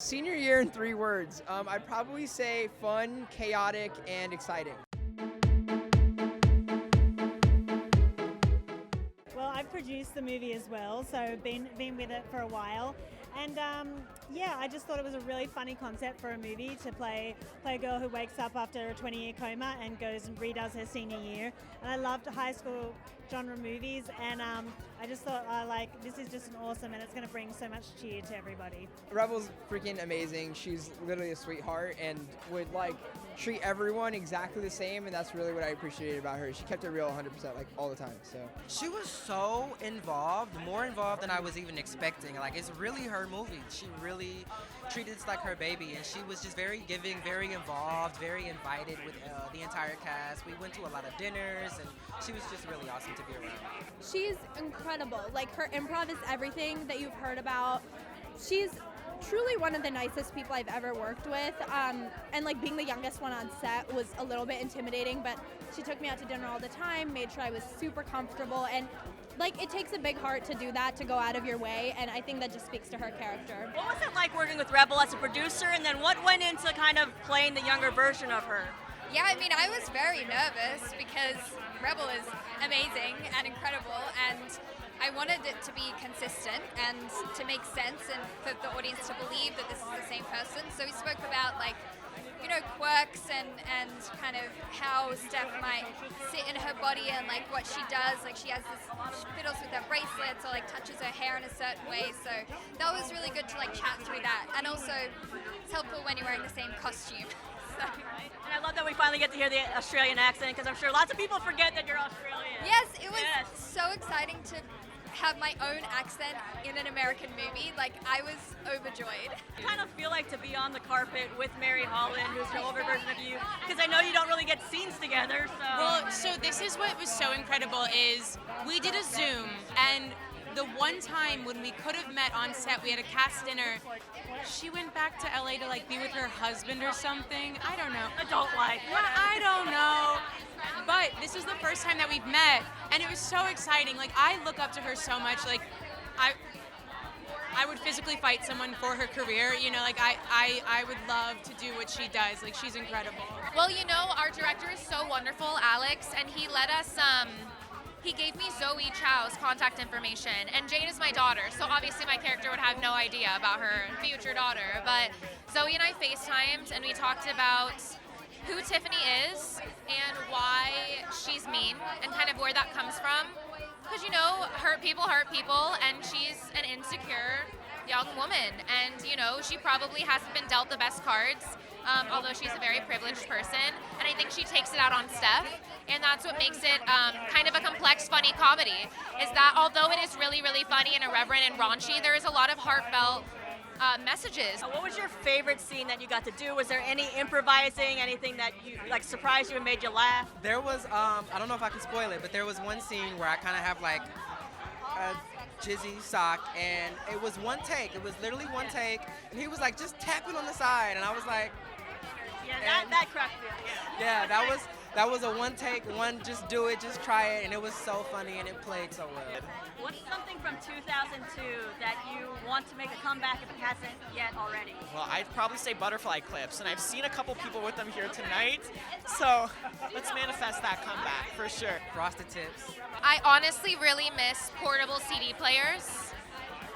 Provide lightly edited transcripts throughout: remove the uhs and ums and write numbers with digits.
Senior year in 3 words. I'd probably say fun, chaotic, and exciting. Well, I've produced the movie as well, so been with it for a while. And yeah, I just thought it was a really funny concept for a movie to play a girl who wakes up after a 20-year coma and goes and redoes her senior year. And I loved high school genre movies, and I just thought, this is just an awesome, and it's going to bring so much cheer to everybody. Rebel's freaking amazing. She's literally a sweetheart and would treat everyone exactly the same, and that's really what I appreciated about her. She kept it real 100% all the time. So she was so involved, more involved than I was even expecting. It's really her movie. She really treated it like her baby, and she was just very giving, very involved, very invited with the entire cast. We went to a lot of dinners, and she was just really awesome to be around. She's incredible. Her improv is everything that you've heard about. She's truly one of the nicest people I've ever worked with, and being the youngest one on set was a little bit intimidating, but she took me out to dinner all the time, made sure I was super comfortable, and it takes a big heart to do that, to go out of your way, and I think that just speaks to her character. What was it like working with Rebel as a producer, and then what went into kind of playing the younger version of her? Yeah, I was very nervous because Rebel is amazing and incredible, and I wanted it to be consistent and to make sense and for the audience to believe that this is the same person. So we spoke about quirks and kind of how Steph might sit in her body and what she does. She has this, she fiddles with her bracelets or touches her hair in a certain way. So that was really good to chat through that. And also it's helpful when you're wearing the same costume. So. And I love that we finally get to hear the Australian accent, because I'm sure lots of people forget that you're Australian. Yes, it was so exciting to have my own accent in an American movie. I was overjoyed. I kind of feel like to be on the carpet with Mary Holland, who's the older version of you, because I know you don't really get scenes together. So this is what was so incredible is we did a Zoom, and the one time when we could have met on set, we had a cast dinner. She went back to LA to be with her husband or something. I don't know. Adult life. Yeah, I don't know. But this is the first time that we've met, and it was so exciting. I look up to her so much. I would physically fight someone for her career. I would love to do what she does. She's incredible. Well, our director is so wonderful, Alex, and he let us, he gave me Zoe Chao's contact information, and Jade is my daughter, so obviously my character would have no idea about her future daughter, but Zoe and I FaceTimed, and we talked about who Tiffany is and why she's mean and kind of where that comes from, because hurt people, and she's an insecure young woman, and she probably hasn't been dealt the best cards, although she's a very privileged person, and I think she takes it out on Steph, and that's what makes it kind of a complex, funny comedy, is that although it is really, really funny and irreverent and raunchy, there is a lot of heartfelt messages. What was your favorite scene that you got to do? Was there any improvising, anything that you surprised you and made you laugh? There was, I don't know if I can spoil it, but there was one scene where I kind of have a jizzy sock, and it was one take. It was literally one take, and he was just tapping on the side, and I was like, yeah, that cracked me up. Yeah, that was a one take, just do it, just try it, and it was so funny, and it played so well. What's something from 2002 that you want to make a comeback if it hasn't yet already? Well, I'd probably say butterfly clips, and I've seen a couple people with them here tonight, so let's manifest that comeback for sure. Frosted Tips. I honestly really miss portable CD players.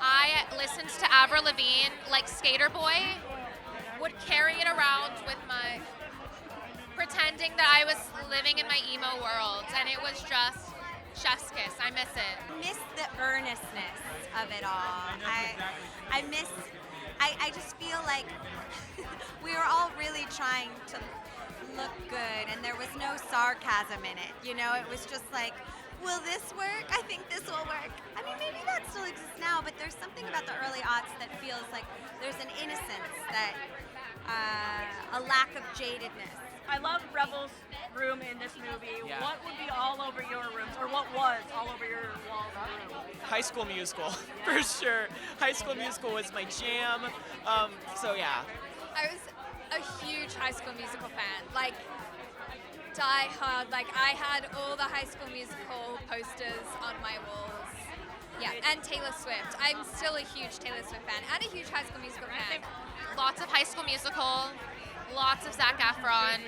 I listened to Avril Lavigne like Skater Boy, would carry it around with my, pretending that I was living in my emo world, and it was just chef's kiss. I miss it. Miss the earnestness of it all. I just feel like we were all really trying to look good, and there was no sarcasm in it. It was just will this work? I think this will work. Maybe that still exists now, but there's something about the early aughts that feels like there's an innocence, that a lack of jadedness. I love Rebel's room in this movie. Yeah. What would be all over your rooms, or what was all over your walls in the room? High School Musical, for sure. High School Musical was my jam, so yeah. I was a huge High School Musical fan, die hard. I had all the High School Musical posters on my walls. Yeah, and Taylor Swift. I'm still a huge Taylor Swift fan and a huge High School Musical fan. lots of High School Musical, lots of Zac Efron,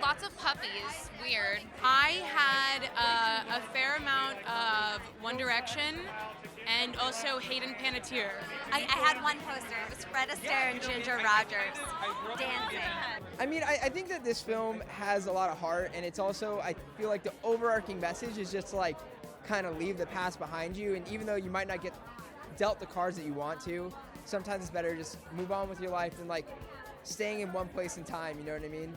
lots of puppies. Weird. I had a fair amount of One Direction and also Hayden Panettiere. I had one poster. It was Fred Astaire and Ginger Rogers dancing. I mean, I think that this film has a lot of heart, and it's also, I feel like the overarching message is just to like kind of leave the past behind you, and even though you might not get dealt the cards that you want to, sometimes it's better to just move on with your life than like staying in one place in time, you know what I mean?